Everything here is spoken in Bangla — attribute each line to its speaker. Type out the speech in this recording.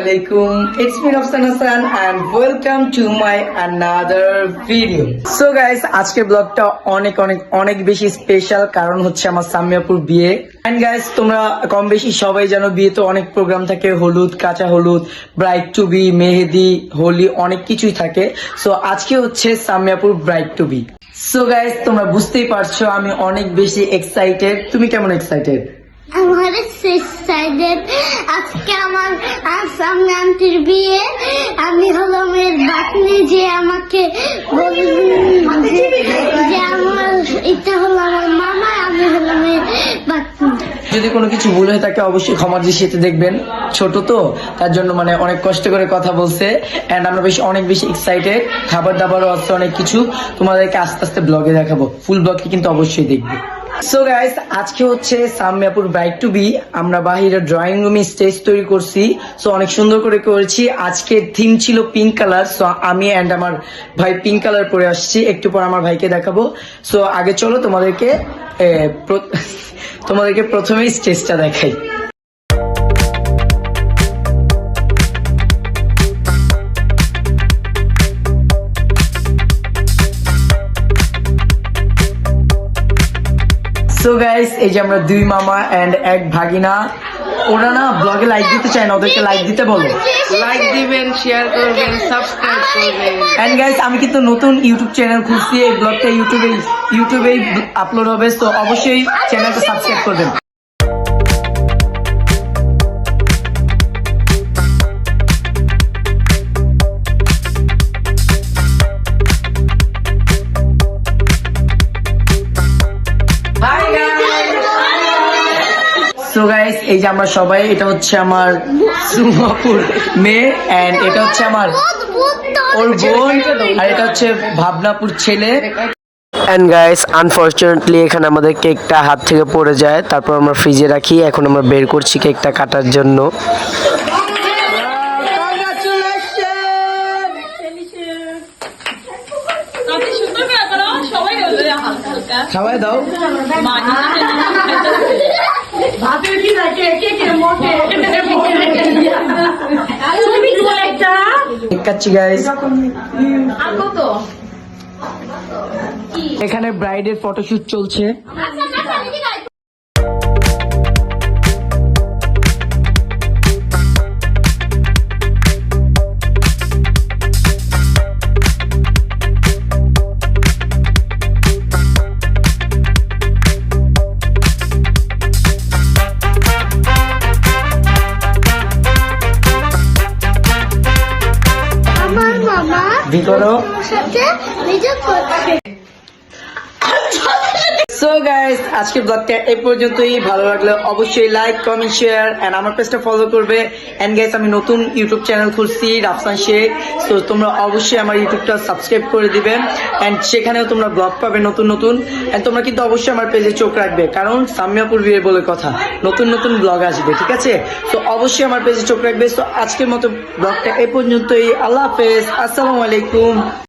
Speaker 1: Assalamualaikum. It's me Rafsan Hassan and welcome to my another video. So guys, আজকের ব্লগটা অনেক বেশি স্পেশাল কারণ হচ্ছে আমার সামিয়াপুর বিয়ে। And guys, তোমরা কম বেশি সবাই জানো বিয়েতে অনেক প্রোগ্রাম থাকে, হলুদ, কাঁচা হলুদ, bride to be, mehndi, Holi, অনেক কিছুই থাকে। সো আজকে হচ্ছে সামিয়াপুর bride to be. So guys, তোমরা বুঝতেই পারছো আমি অনেক বেশি এক্সাইটেড। তুমি কেমন এক্সাইটেড?
Speaker 2: আমার এক্সাইটেড। আজকে আমার সামনে আন্টির বিয়ে। আমি হলাম এর বাতনি যে আমাকে যে আমার এটা হলো আমার মামা, আমি হলাম এর বাতনি।
Speaker 1: যদি কোনো কিছু ভুল হয়ে থাকে অবশ্যই ক্ষমার দৃষ্টিতে দেখবেন। ছোট তো তার জন্য অনেক কষ্ট করে কথা বলছে এন্ড আমরা অনেক বেশি এক্সাইটেড। খাবার দাবারও আছে অনেক কিছু, তোমাদেরকে আস্তে আস্তে ব্লগে দেখাবো। ফুল ব্লগটি কিন্তু অবশ্যই দেখবে। সো গাইস, আজকে হচ্ছে সামিয়াপুর ব্রাইড টু বি। আমরা বাহিরে ড্রয়িং রুমে স্টেজ তৈরি করছি। সো অনেক সুন্দর করে করেছি। আজকে থিম ছিল পিঙ্ক কালার। সো আমি এন্ড আমার ভাই পিঙ্ক কালার পরে আসছি। একটু পর আমার ভাইকে দেখাবো। সো আগে চলো তোমাদেরকে প্রথমেই স্টেজটা দেখাই। সো গাইস, এই যে আমরা দুই মামা এন্ড এক ভাগিনা। ওরা না ব্লগে লাইক দিতে চায় না, ওদেরকে লাইক দিতে বলো।
Speaker 3: লাইক দিবেন, শেয়ার করবেন, সাবস্ক্রাইব করবেন।
Speaker 1: এন্ড গাইস, আমি কিন্তু নতুন ইউটিউব চ্যানেল খুলছি। এই ব্লগটা ইউটিউবেই আপলোড হবে। তো অবশ্যই চ্যানেলটা সাবস্ক্রাইব করবেন। সো গাইস, এই যে আমরা সবাই, এটা হচ্ছে আমার সুমাপুর মেয়ে এন্ড এটা হচ্ছে আমার ওর বোন আর এটা হচ্ছে ভাবনাপুর ছেলে। এন্ড গাইস, আনফরচুনেটলি এখানে আমাদের কেকটা হাত থেকে পড়ে যায়, তারপর আমরা ফ্রিজে রাখি। এখন আমরা বের করছি কেকটা কাটার জন্য। সবাই দাও। এখানে ব্রাইডের ফটোশুট চলছে। সো গাইস, আজকের ব্লগটা এই পর্যন্তই। ভালো লাগলে অবশ্যই লাইক, কমেন্ট, শেয়ার এন্ড আমার পেজটা ফলো করবে। এন্ড গাইস, আমি নতুন ইউটিউব চ্যানেল খুলছি, রাফসান শেখ। সো তোমরা অবশ্যই আমার ইউটিউবটা সাবস্ক্রাইব করে দিবেন এন্ড সেখানেও তোমরা ব্লগ পাবে নতুন এন্ড তোমরা কিন্তু অবশ্যই আমার পেজে চোখ রাখবে কারণ সামিয়াপুর বিয়ে বলে কথা, নতুন ব্লগ আসবে, ঠিক আছে? তো অবশ্যই আমার পেজে চোখ রাখবে। তো আজকের মতো ব্লগটা এই পর্যন্তই। আল্লাহ হাফেজ, আসসালামু আলাইকুম।